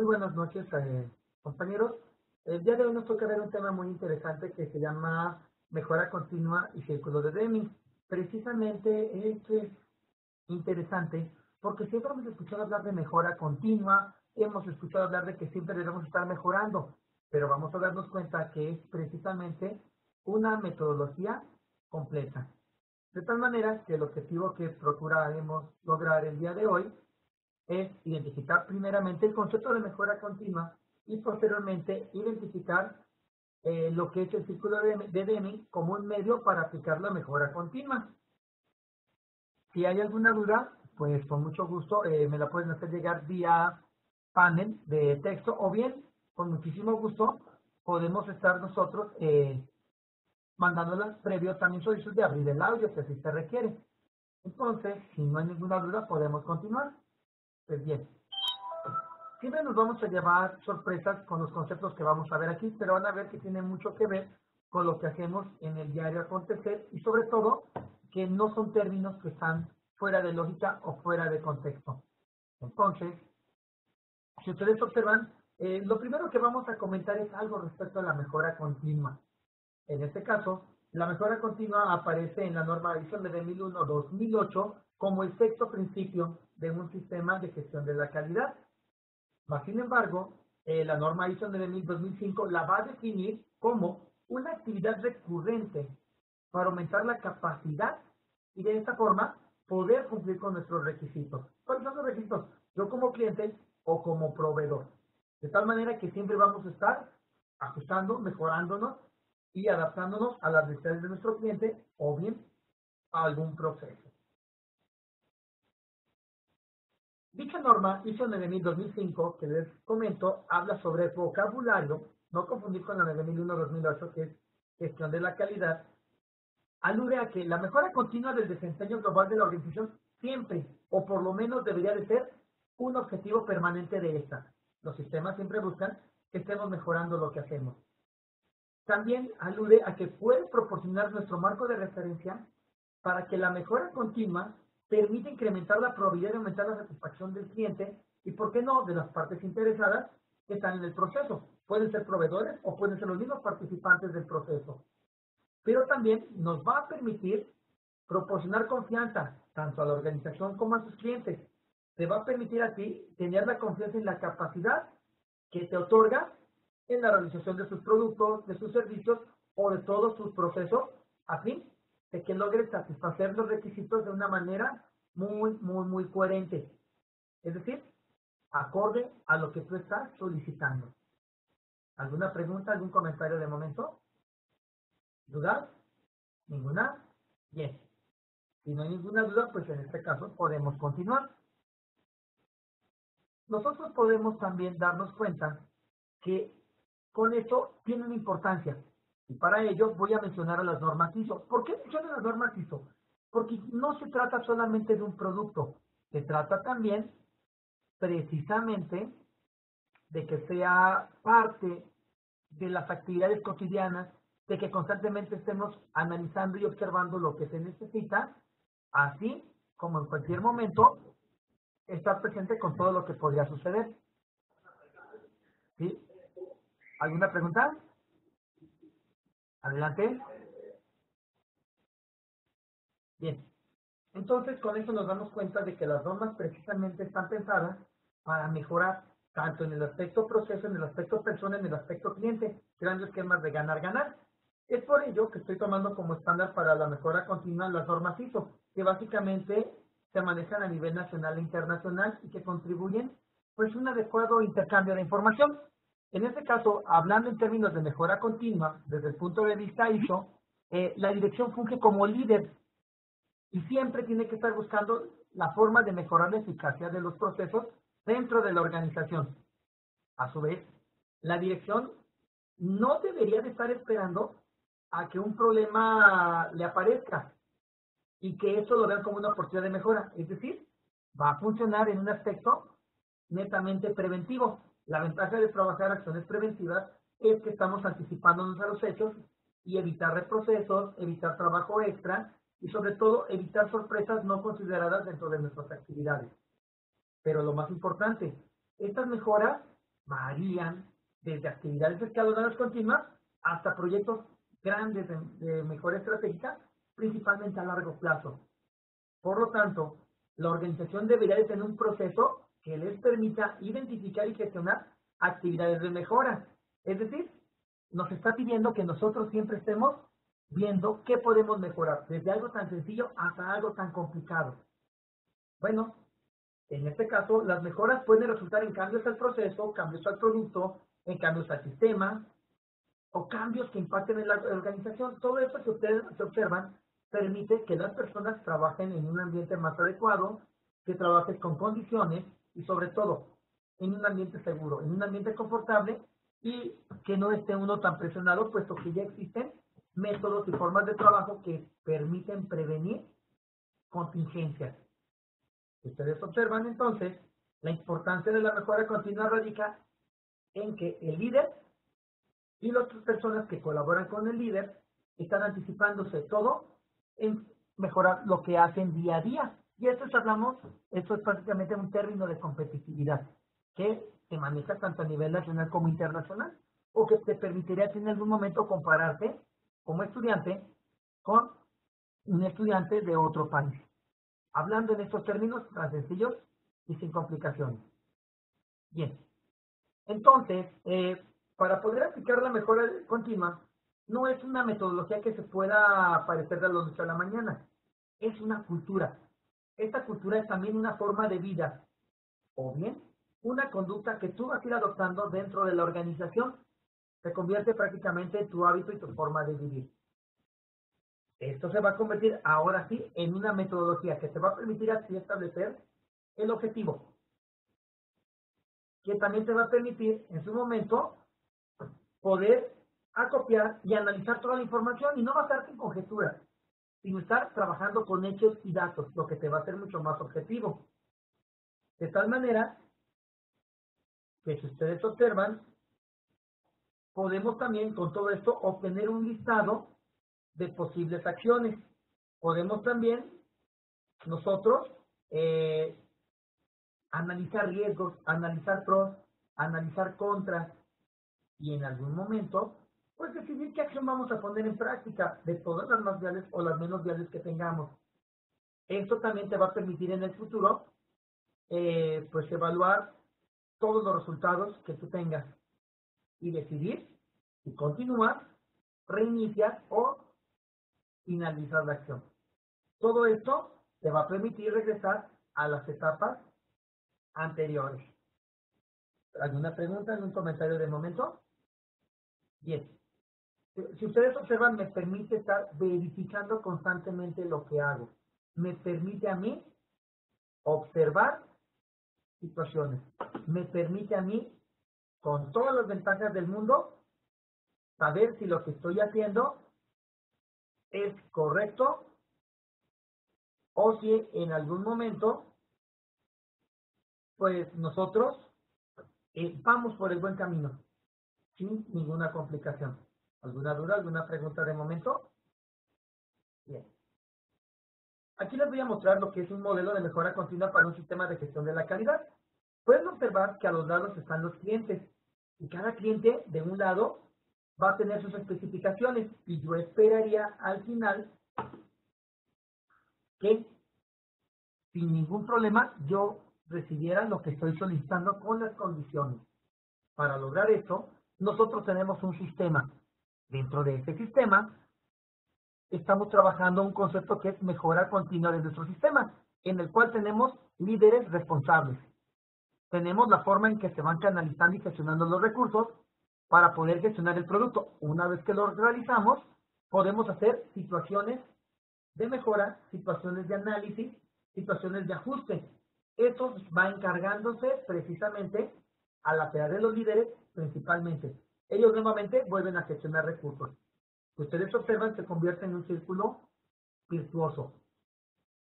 Muy buenas noches, compañeros. El día de hoy nos toca ver un tema muy interesante que se llama mejora continua y círculo de Deming. Precisamente esto es interesante porque siempre hemos escuchado hablar de mejora continua, hemos escuchado hablar de que siempre debemos estar mejorando, pero vamos a darnos cuenta que es precisamente una metodología completa. De tal manera que el objetivo que procuraremos lograr el día de hoy es identificar primeramente el concepto de mejora continua y posteriormente identificar lo que es el círculo de Deming como un medio para aplicar la mejora continua. Si hay alguna duda, pues con mucho gusto me la pueden hacer llegar vía panel de texto o bien, con muchísimo gusto, podemos estar nosotros mandándolas previo también solicitud de abrir el audio, que así se requiere. Entonces, si no hay ninguna duda, podemos continuar. Pues bien, siempre nos vamos a llevar sorpresas con los conceptos que vamos a ver aquí, pero van a ver que tienen mucho que ver con lo que hacemos en el diario acontecer y sobre todo que no son términos que están fuera de lógica o fuera de contexto. Entonces, si ustedes observan, lo primero que vamos a comentar es algo respecto a la mejora continua. En este caso, la mejora continua aparece en la norma ISO 9001-2008 como el sexto principio de un sistema de gestión de la calidad. Mas, sin embargo, la norma ISO 9000-2005 la va a definir como una actividad recurrente para aumentar la capacidad y de esta forma poder cumplir con nuestros requisitos. ¿Cuáles son los requisitos? Yo como cliente o como proveedor. De tal manera que siempre vamos a estar ajustando, mejorándonos y adaptándonos a las necesidades de nuestro cliente o bien a algún proceso. Dicha norma ISO 9000-2005, que les comento, habla sobre vocabulario, no confundir con la 9001-2008, que es gestión de la calidad, alude a que la mejora continua del desempeño global de la organización siempre, o por lo menos debería de ser, un objetivo permanente de esta. Los sistemas siempre buscan que estemos mejorando lo que hacemos. También alude a que puede proporcionar nuestro marco de referencia para que la mejora continua permite incrementar la probabilidad de aumentar la satisfacción del cliente y, ¿por qué no?, de las partes interesadas que están en el proceso. Pueden ser proveedores o pueden ser los mismos participantes del proceso. Pero también nos va a permitir proporcionar confianza tanto a la organización como a sus clientes. Te va a permitir a ti tener la confianza en la capacidad que te otorga en la realización de sus productos, de sus servicios o de todos sus procesos, a fin de que logres satisfacer los requisitos de una manera muy coherente. Es decir, acorde a lo que tú estás solicitando. ¿Alguna pregunta, algún comentario de momento? ¿Dudas? ¿Ninguna? Bien. Si no hay ninguna duda, pues en este caso podemos continuar. Nosotros podemos también darnos cuenta que con esto tiene una importancia. Y para ello voy a mencionar a las normas ISO. ¿Por qué menciono las normas ISO? Porque no se trata solamente de un producto, se trata también precisamente de que sea parte de las actividades cotidianas, de que constantemente estemos analizando y observando lo que se necesita, así como en cualquier momento estar presente con todo lo que podría suceder. ¿Sí? ¿Alguna pregunta? Adelante. Bien. Entonces, con eso nos damos cuenta de que las normas precisamente están pensadas para mejorar tanto en el aspecto proceso, en el aspecto persona, en el aspecto cliente, creando esquemas de ganar-ganar. Es por ello que estoy tomando como estándar para la mejora continua las normas ISO, que básicamente se manejan a nivel nacional e internacional y que contribuyen pues un adecuado intercambio de información. En este caso, hablando en términos de mejora continua, desde el punto de vista ISO, la dirección funge como líder y siempre tiene que estar buscando la forma de mejorar la eficacia de los procesos dentro de la organización. A su vez, la dirección no debería de estar esperando a que un problema le aparezca y que eso lo vean como una oportunidad de mejora. Es decir, va a funcionar en un aspecto netamente preventivo. La ventaja de trabajar acciones preventivas es que estamos anticipándonos a los hechos y evitar reprocesos, evitar trabajo extra y sobre todo evitar sorpresas no consideradas dentro de nuestras actividades. Pero lo más importante, estas mejoras varían desde actividades escalonadas continuas hasta proyectos grandes de mejora estratégica, principalmente a largo plazo. Por lo tanto, la organización debería de tener un proceso que les permita identificar y gestionar actividades de mejora. Es decir, nos está pidiendo que nosotros siempre estemos viendo qué podemos mejorar, desde algo tan sencillo hasta algo tan complicado. Bueno, en este caso, las mejoras pueden resultar en cambios al proceso, cambios al producto, en cambios al sistema o cambios que impacten en la organización. Todo esto que ustedes se observan permite que las personas trabajen en un ambiente más adecuado, que trabajen con condiciones y sobre todo en un ambiente seguro, en un ambiente confortable y que no esté uno tan presionado, puesto que ya existen métodos y formas de trabajo que permiten prevenir contingencias. Ustedes observan entonces la importancia de la mejora continua radica en que el líder y las otras personas que colaboran con el líder están anticipándose todo en mejorar lo que hacen día a día. Y esto es prácticamente un término de competitividad que se maneja tanto a nivel nacional como internacional o que te permitiría en algún momento compararte como estudiante con un estudiante de otro país. Hablando en estos términos tan sencillos y sin complicaciones. Bien, entonces, para poder aplicar la mejora continua, no es una metodología que se pueda parecer de la noche a la mañana, es una cultura. Esta cultura es también una forma de vida, o bien una conducta que tú vas a ir adoptando dentro de la organización, se convierte prácticamente en tu hábito y tu forma de vivir. Esto se va a convertir ahora sí en una metodología que te va a permitir así establecer el objetivo, que también te va a permitir en su momento poder acopiar y analizar toda la información y no basarte en conjeturas, sino estar trabajando con hechos y datos, lo que te va a hacer mucho más objetivo. De tal manera que si ustedes observan, podemos también con todo esto obtener un listado de posibles acciones. Podemos también nosotros analizar riesgos, analizar pros, analizar contras y en algún momento, pues decidir qué acción vamos a poner en práctica de todas las más viales o las menos viales que tengamos. Esto también te va a permitir en el futuro, pues evaluar todos los resultados que tú tengas y decidir si continuar, reiniciar o finalizar la acción. Todo esto te va a permitir regresar a las etapas anteriores. ¿Alguna pregunta, algún comentario de momento? Bien. Si ustedes observan, me permite estar verificando constantemente lo que hago. Me permite a mí observar situaciones. Me permite a mí, con todas las ventajas del mundo, saber si lo que estoy haciendo es correcto o si en algún momento, pues nosotros vamos por el buen camino, sin ninguna complicación. ¿Alguna duda, alguna pregunta de momento? Bien. Aquí les voy a mostrar lo que es un modelo de mejora continua para un sistema de gestión de la calidad. Pueden observar que a los lados están los clientes y cada cliente de un lado va a tener sus especificaciones y yo esperaría al final que sin ningún problema yo recibiera lo que estoy solicitando con las condiciones. Para lograr esto, nosotros tenemos un sistema. Dentro de este sistema estamos trabajando un concepto que es mejora continua de nuestro sistema, en el cual tenemos líderes responsables. Tenemos la forma en que se van canalizando y gestionando los recursos para poder gestionar el producto. Una vez que lo realizamos, podemos hacer situaciones de mejora, situaciones de análisis, situaciones de ajuste. Esto va encargándose precisamente a la PA de los líderes principalmente. Ellos nuevamente vuelven a gestionar recursos. Ustedes observan, se convierte en un círculo virtuoso.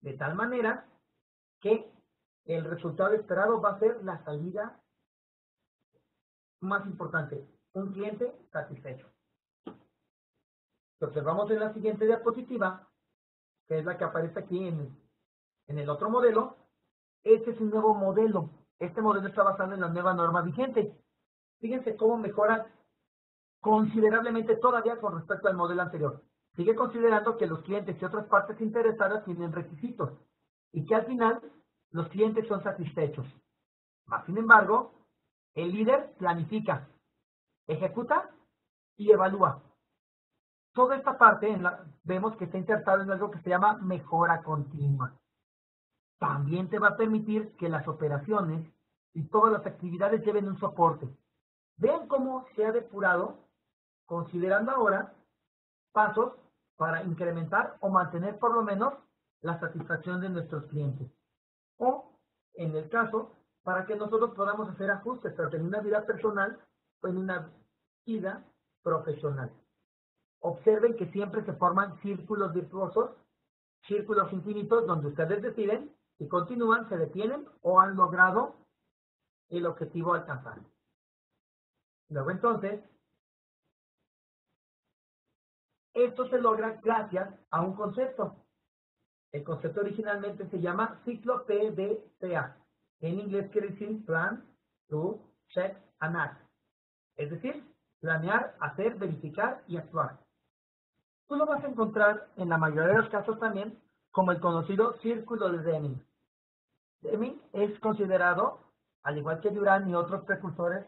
De tal manera que el resultado esperado va a ser la salida más importante, un cliente satisfecho. Si observamos en la siguiente diapositiva, que es la que aparece aquí en el otro modelo, este es un nuevo modelo. Este modelo está basado en la nueva norma vigente. Fíjense cómo mejora considerablemente todavía con respecto al modelo anterior. Sigue considerando que los clientes y otras partes interesadas tienen requisitos y que al final los clientes son satisfechos. Más sin embargo, el líder planifica, ejecuta y evalúa. Toda esta parte vemos que está insertada en algo que se llama mejora continua. También te va a permitir que las operaciones y todas las actividades lleven un soporte. Vean cómo se ha depurado, considerando ahora pasos para incrementar o mantener por lo menos la satisfacción de nuestros clientes. O, en el caso, para que nosotros podamos hacer ajustes, tanto en una vida personal o en una vida profesional. Observen que siempre se forman círculos virtuosos, círculos infinitos, donde ustedes deciden si continúan, se detienen o han logrado el objetivo a alcanzar. Luego entonces, esto se logra gracias a un concepto. El concepto originalmente se llama ciclo PDCA. En inglés quiere decir Plan, Do, Check, and Act. Es decir, planear, hacer, verificar y actuar. Tú lo vas a encontrar en la mayoría de los casos también como el conocido círculo de Deming. Deming es considerado, al igual que Durán y otros precursores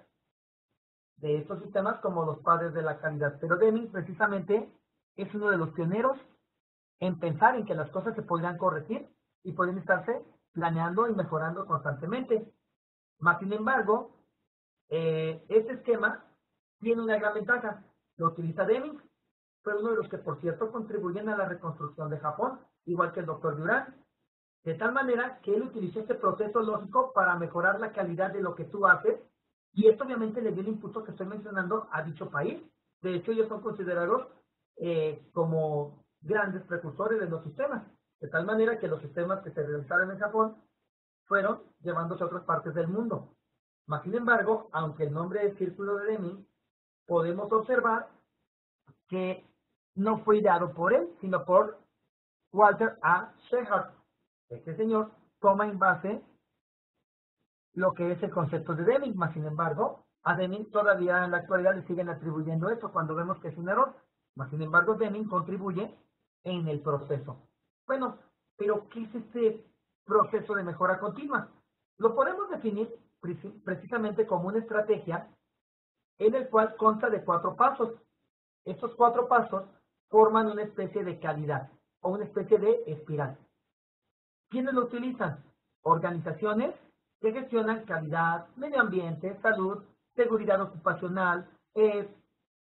de estos sistemas, como los padres de la calidad. Pero Deming precisamente es uno de los pioneros en pensar en que las cosas se podrían corregir y podrían estarse planeando y mejorando constantemente. Más sin embargo, este esquema tiene una gran ventaja. Lo utiliza Deming, fue uno de los que, por cierto, contribuyen a la reconstrucción de Japón, igual que el doctor Durán. De tal manera que él utilizó este proceso lógico para mejorar la calidad de lo que tú haces, y esto obviamente le dio el impulso que estoy mencionando a dicho país. De hecho, ellos son considerados como grandes precursores de los sistemas, de tal manera que los sistemas que se realizaron en Japón fueron llevándose a otras partes del mundo. Mas, sin embargo, aunque el nombre es Círculo de Deming, podemos observar que no fue ideado por él, sino por Walter A. Shehart. Este señor toma en base lo que es el concepto de Deming, mas sin embargo, a Deming todavía en la actualidad le siguen atribuyendo eso cuando vemos que es un error. Mas sin embargo, Deming contribuye en el proceso. Bueno, pero ¿qué es este proceso de mejora continua? Lo podemos definir precisamente como una estrategia en el cual consta de 4 pasos. Estos 4 pasos forman una especie de calidad o una especie de espiral. ¿Quiénes lo utilizan? Organizaciones que gestionan calidad, medio ambiente, salud, seguridad ocupacional,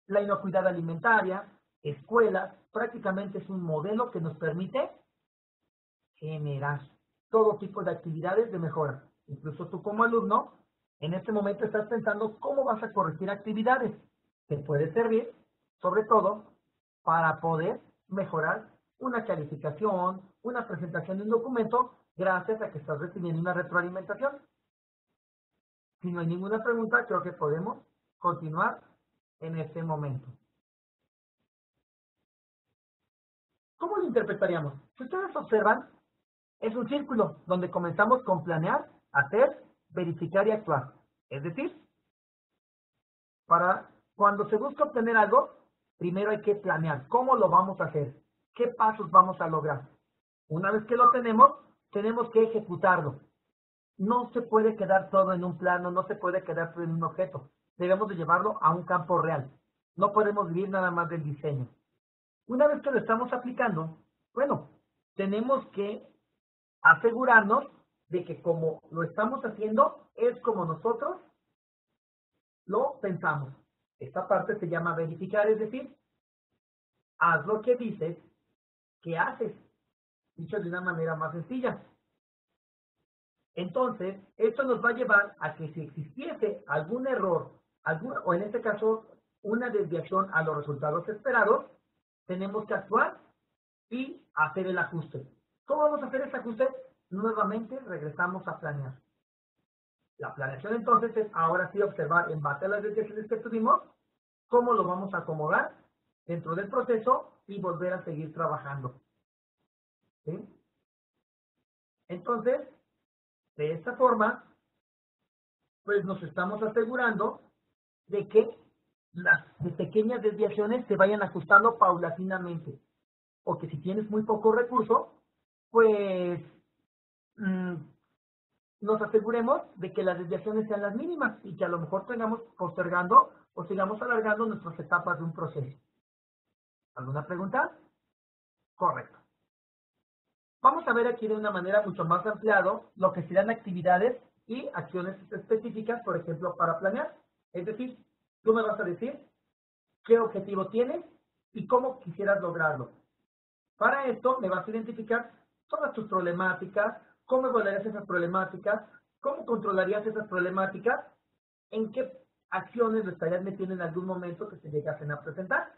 la inocuidad alimentaria, escuelas. Prácticamente es un modelo que nos permite generar todo tipo de actividades de mejora. Incluso tú como alumno, en este momento estás pensando cómo vas a corregir actividades. Te puede servir, sobre todo, para poder mejorar una calificación, una presentación de un documento, gracias a que estás recibiendo una retroalimentación. Si no hay ninguna pregunta, creo que podemos continuar en este momento. ¿Cómo lo interpretaríamos? Si ustedes observan, es un círculo donde comenzamos con planear, hacer, verificar y actuar. Es decir, para cuando se busca obtener algo, primero hay que planear cómo lo vamos a hacer, qué pasos vamos a lograr. Una vez que lo tenemos, tenemos que ejecutarlo. No se puede quedar todo en un plano, no se puede quedar todo en un objeto. Debemos de llevarlo a un campo real. No podemos vivir nada más del diseño. Una vez que lo estamos aplicando, bueno, tenemos que asegurarnos de que como lo estamos haciendo, es como nosotros lo pensamos. Esta parte se llama verificar, es decir, haz lo que dices que haces, dicho de una manera más sencilla. Entonces, esto nos va a llevar a que si existiese algún error, o en este caso, una desviación a los resultados esperados, tenemos que actuar y hacer el ajuste. ¿Cómo vamos a hacer ese ajuste? Nuevamente regresamos a planear. La planeación entonces es ahora sí observar en base a las desviaciones que tuvimos, cómo lo vamos a acomodar dentro del proceso y volver a seguir trabajando. ¿Sí? Entonces, de esta forma, pues nos estamos asegurando de que las pequeñas desviaciones se vayan ajustando paulatinamente. O que si tienes muy poco recurso, pues mmm, nos aseguremos de que las desviaciones sean las mínimas y que a lo mejor tengamos postergando o sigamos alargando nuestras etapas de un proceso. ¿Alguna pregunta? Correcto. Vamos a ver aquí de una manera mucho más ampliado lo que serán actividades y acciones específicas, por ejemplo, para planear. Es decir, tú me vas a decir qué objetivo tienes y cómo quisieras lograrlo. Para esto me vas a identificar todas tus problemáticas, cómo evaluarías esas problemáticas, cómo controlarías esas problemáticas, en qué acciones lo estarías metiendo en algún momento que se llegasen a presentar.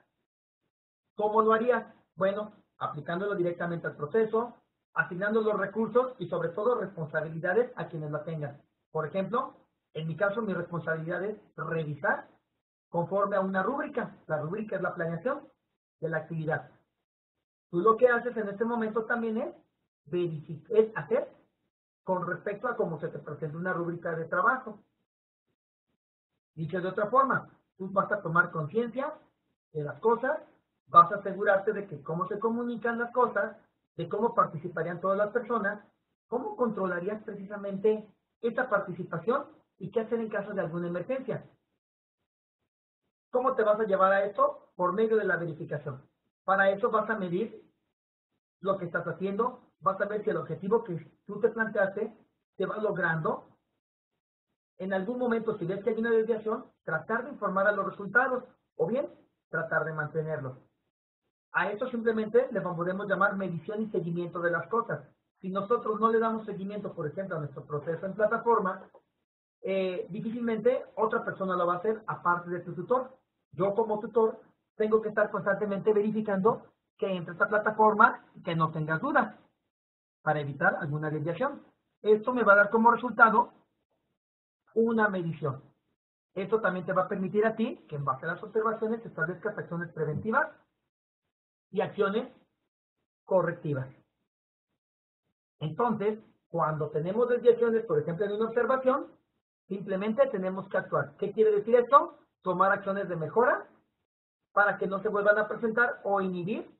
¿Cómo lo harías? Bueno, aplicándolo directamente al proceso, asignando los recursos y sobre todo responsabilidades a quienes la tengan. Por ejemplo, en mi caso mi responsabilidad es revisar conforme a una rúbrica. La rúbrica es la planeación de la actividad. Tú lo que haces en este momento también es hacer con respecto a cómo se te presenta una rúbrica de trabajo. Dicho de otra forma, tú vas a tomar conciencia de las cosas, vas a asegurarte de que cómo se comunican las cosas, de cómo participarían todas las personas, cómo controlarías precisamente esta participación y qué hacer en caso de alguna emergencia. ¿Cómo te vas a llevar a esto? Por medio de la verificación. Para eso vas a medir lo que estás haciendo, vas a ver si el objetivo que tú te planteaste se va logrando. En algún momento, si ves que hay una desviación, tratar de informar a los resultados o bien tratar de mantenerlos. A esto simplemente le podemos llamar medición y seguimiento de las cosas. Si nosotros no le damos seguimiento, por ejemplo, a nuestro proceso en plataforma, difícilmente otra persona lo va a hacer aparte de tu tutor. Yo como tutor tengo que estar constantemente verificando que entre esta plataforma que no tengas dudas para evitar alguna desviación. Esto me va a dar como resultado una medición. Esto también te va a permitir a ti que en base a las observaciones establezcas acciones preventivas y acciones correctivas. Entonces, cuando tenemos desviaciones, por ejemplo, en una observación, simplemente tenemos que actuar. ¿Qué quiere decir esto? Tomar acciones de mejora para que no se vuelvan a presentar o inhibir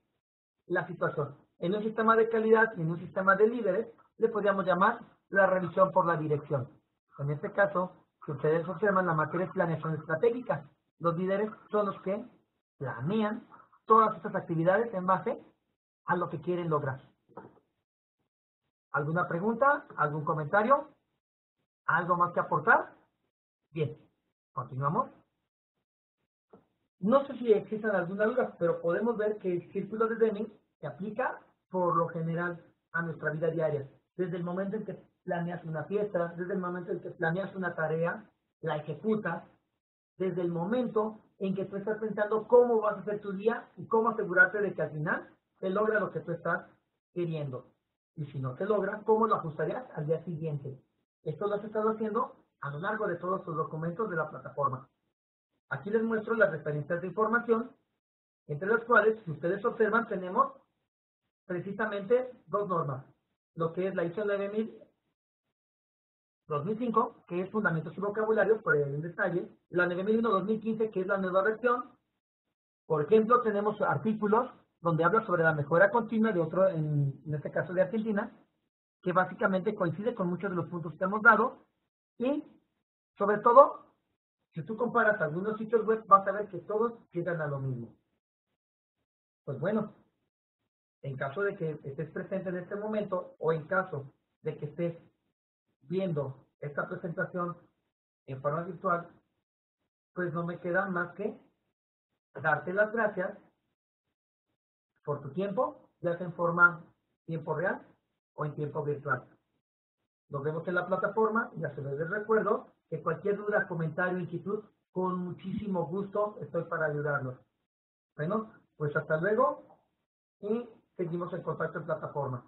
la situación. En un sistema de calidad y en un sistema de líderes, le podríamos llamar la revisión por la dirección. En este caso, si ustedes observan, la materia es planeación estratégica. Los líderes son los que planean todas estas actividades en base a lo que quieren lograr. ¿Alguna pregunta? ¿Algún comentario? ¿Algo más que aportar? Bien, continuamos. No sé si existen alguna duda, pero podemos ver que el círculo de Deming se aplica por lo general a nuestra vida diaria. Desde el momento en que planeas una fiesta, desde el momento en que planeas una tarea, la ejecutas, desde el momento en que tú estás pensando cómo vas a hacer tu día y cómo asegurarte de que al final se logra lo que tú estás queriendo. Y si no se logra, ¿cómo lo ajustarías al día siguiente? Esto lo has estado haciendo a lo largo de todos tus documentos de la plataforma. Aquí les muestro las referencias de información, entre las cuales, si ustedes observan, tenemos precisamente dos normas. Lo que es la ISO 9005, que es Fundamentos y Vocabularios, por ahí en detalle. La 9001-2015, que es la nueva versión. Por ejemplo, tenemos artículos donde habla sobre la mejora continua de otro, en este caso de Argentina, que básicamente coincide con muchos de los puntos que hemos dado. Y, sobre todo, si tú comparas algunos sitios web, vas a ver que todos llegan a lo mismo. Pues bueno, en caso de que estés presente en este momento o en caso de que estés viendo esta presentación en forma virtual, pues no me queda más que darte las gracias por tu tiempo, ya sea en forma tiempo real o en tiempo virtual. Nos vemos en la plataforma y a su vez les recuerdo que cualquier duda, comentario, inquietud, con muchísimo gusto estoy para ayudarlos. Bueno, pues hasta luego y seguimos en contacto en plataforma.